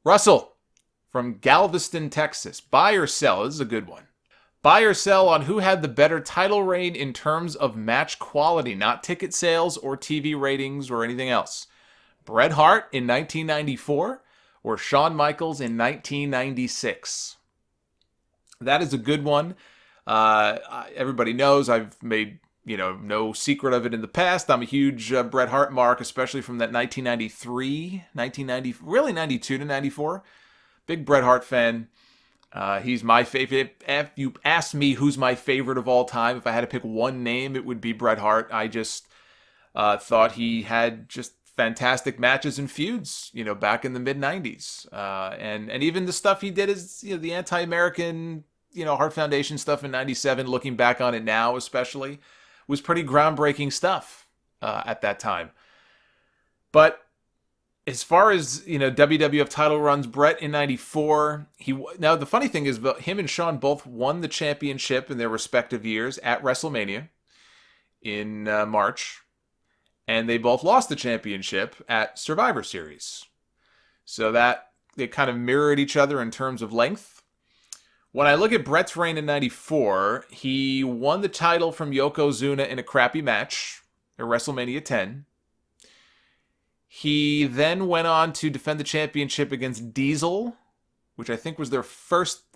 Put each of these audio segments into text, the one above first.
Russell from Galveston, Texas. Buy or sell? This is a good one. Buy or sell on who had the better title reign in terms of match quality, not ticket sales or TV ratings or anything else. Bret Hart in 1994 or Shawn Michaels in 1996? That is a good one. Everybody knows I've made no secret of it in the past. I'm a huge Bret Hart mark, especially from that 1993, 1990, really 92 to 94. Big Bret Hart fan. He's my favorite. If you asked me who's my favorite of all time, if I had to pick one name, it would be Bret Hart. I just thought he had just fantastic matches and feuds, back in the mid 90s. And even the stuff he did is, the anti-American, Hart Foundation stuff in 97, looking back on it now especially, was pretty groundbreaking stuff at that time. But as far as, WWF title runs, Bret in 94, now the funny thing is him and Shawn both won the championship in their respective years at WrestleMania in March, and they both lost the championship at Survivor Series. So that they kind of mirrored each other in terms of length. When I look at Bret's reign in 94, he won the title from Yokozuna in a crappy match at WrestleMania 10. He then went on to defend the championship against Diesel, which I think was that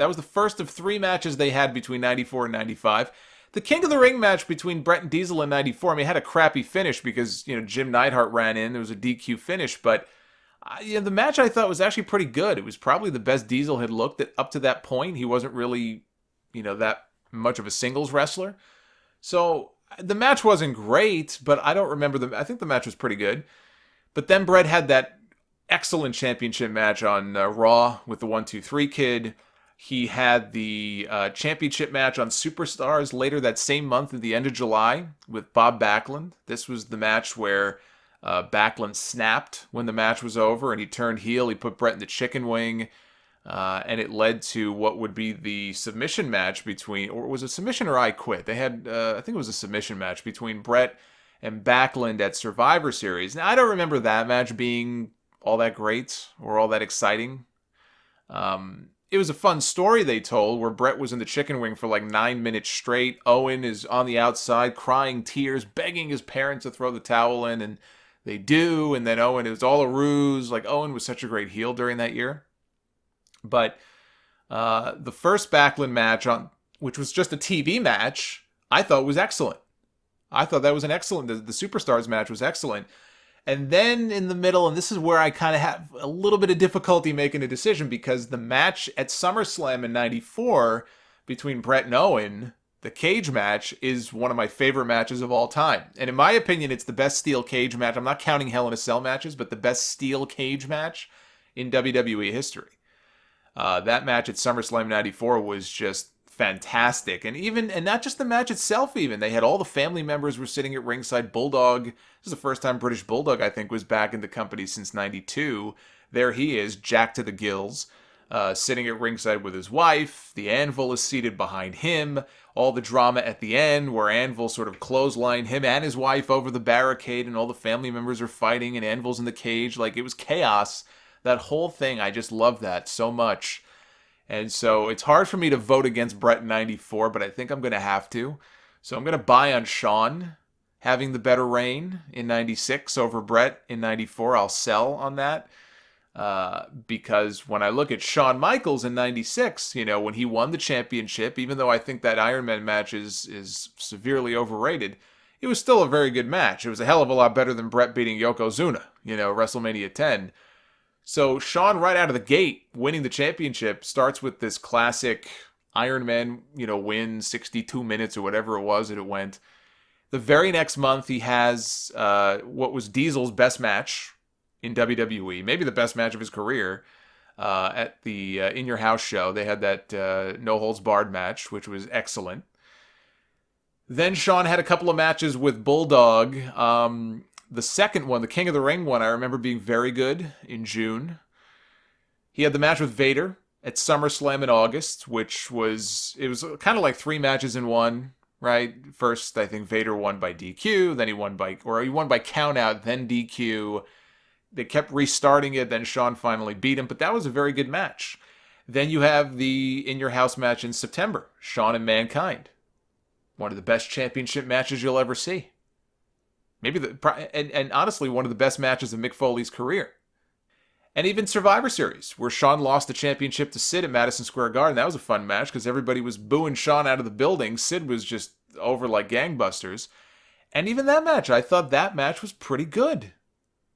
was the first of 3 matches they had between 94 and 95. The King of the Ring match between Bret and Diesel in 94, it had a crappy finish because, Jim Neidhart ran in. There was a DQ finish, but the match I thought was actually pretty good. It was probably the best Diesel had looked at up to that point. He wasn't really, that much of a singles wrestler. So the match wasn't great, but I don't remember I think the match was pretty good. But then Bret had that excellent championship match on Raw with the 1-2-3 Kid. He had the championship match on Superstars later that same month at the end of July with Bob Backlund. This was the match where Backlund snapped when the match was over and he turned heel. He put Bret in the chicken wing. And it led to what would be the submission match between, or was it submission or I Quit? They had, I think it was a submission match between Bret and Backlund at Survivor Series. Now, I don't remember that match being all that great or all that exciting. It was a fun story they told where Bret was in the chicken wing for like 9 minutes straight. Owen is on the outside crying tears, begging his parents to throw the towel in, and they do. And then Owen, it was all a ruse. Like, Owen was such a great heel during that year. But the first Backlund match, which was just a TV match, I thought was excellent. I thought that was an excellent, the Superstars match was excellent. And then in the middle, and this is where I kind of have a little bit of difficulty making a decision, because the match at SummerSlam in 94 between Bret and Owen, the cage match, is one of my favorite matches of all time. And in my opinion, it's the best steel cage match. I'm not counting Hell in a Cell matches, but the best steel cage match in WWE history. That match at SummerSlam 94 was just fantastic. And not just the match itself, even. They had all the family members were sitting at ringside. Bulldog, this is the first time British Bulldog, I think, was back in the company since 92. There he is, jacked to the gills, sitting at ringside with his wife. The Anvil is seated behind him. All the drama at the end where Anvil sort of clotheslined him and his wife over the barricade, and all the family members are fighting, and Anvil's in the cage. Like, it was chaos. That whole thing, I just love that so much. And so it's hard for me to vote against Bret in 94, but I think I'm going to have to. So I'm going to buy on Shawn having the better reign in 96 over Bret in 94. I'll sell on that. Because when I look at Shawn Michaels in 96, when he won the championship, even though I think that Iron Man match is severely overrated, it was still a very good match. It was a hell of a lot better than Bret beating Yokozuna, WrestleMania 10. So Shawn, right out of the gate, winning the championship, starts with this classic Iron Man, win, 62 minutes or whatever it was that it went. The very next month, he has what was Diesel's best match in WWE, maybe the best match of his career, at the In Your House show. They had that No Holds Barred match, which was excellent. Then Shawn had a couple of matches with Bulldog. The second one, the King of the Ring one, I remember being very good in June. He had the match with Vader at SummerSlam in August, it was kind of like 3 matches in one, right? First, I think Vader won by DQ, then he won by countout, then DQ, They kept restarting it, then Shawn finally beat him, but that was a very good match. Then you have the In Your House match in September, Shawn and Mankind. One of the best championship matches you'll ever see. Maybe and honestly, one of the best matches of Mick Foley's career. And even Survivor Series, where Shawn lost the championship to Sid at Madison Square Garden. That was a fun match because everybody was booing Shawn out of the building. Sid was just over like gangbusters. And even that match, I thought that match was pretty good.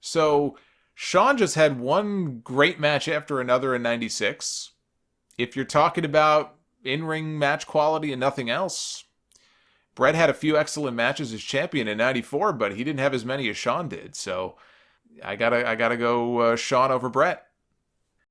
So Shawn just had one great match after another in 96. If you're talking about in-ring match quality and nothing else, Bret had a few excellent matches as champion in 94, but he didn't have as many as Shawn did. So I gotta go Shawn over Bret.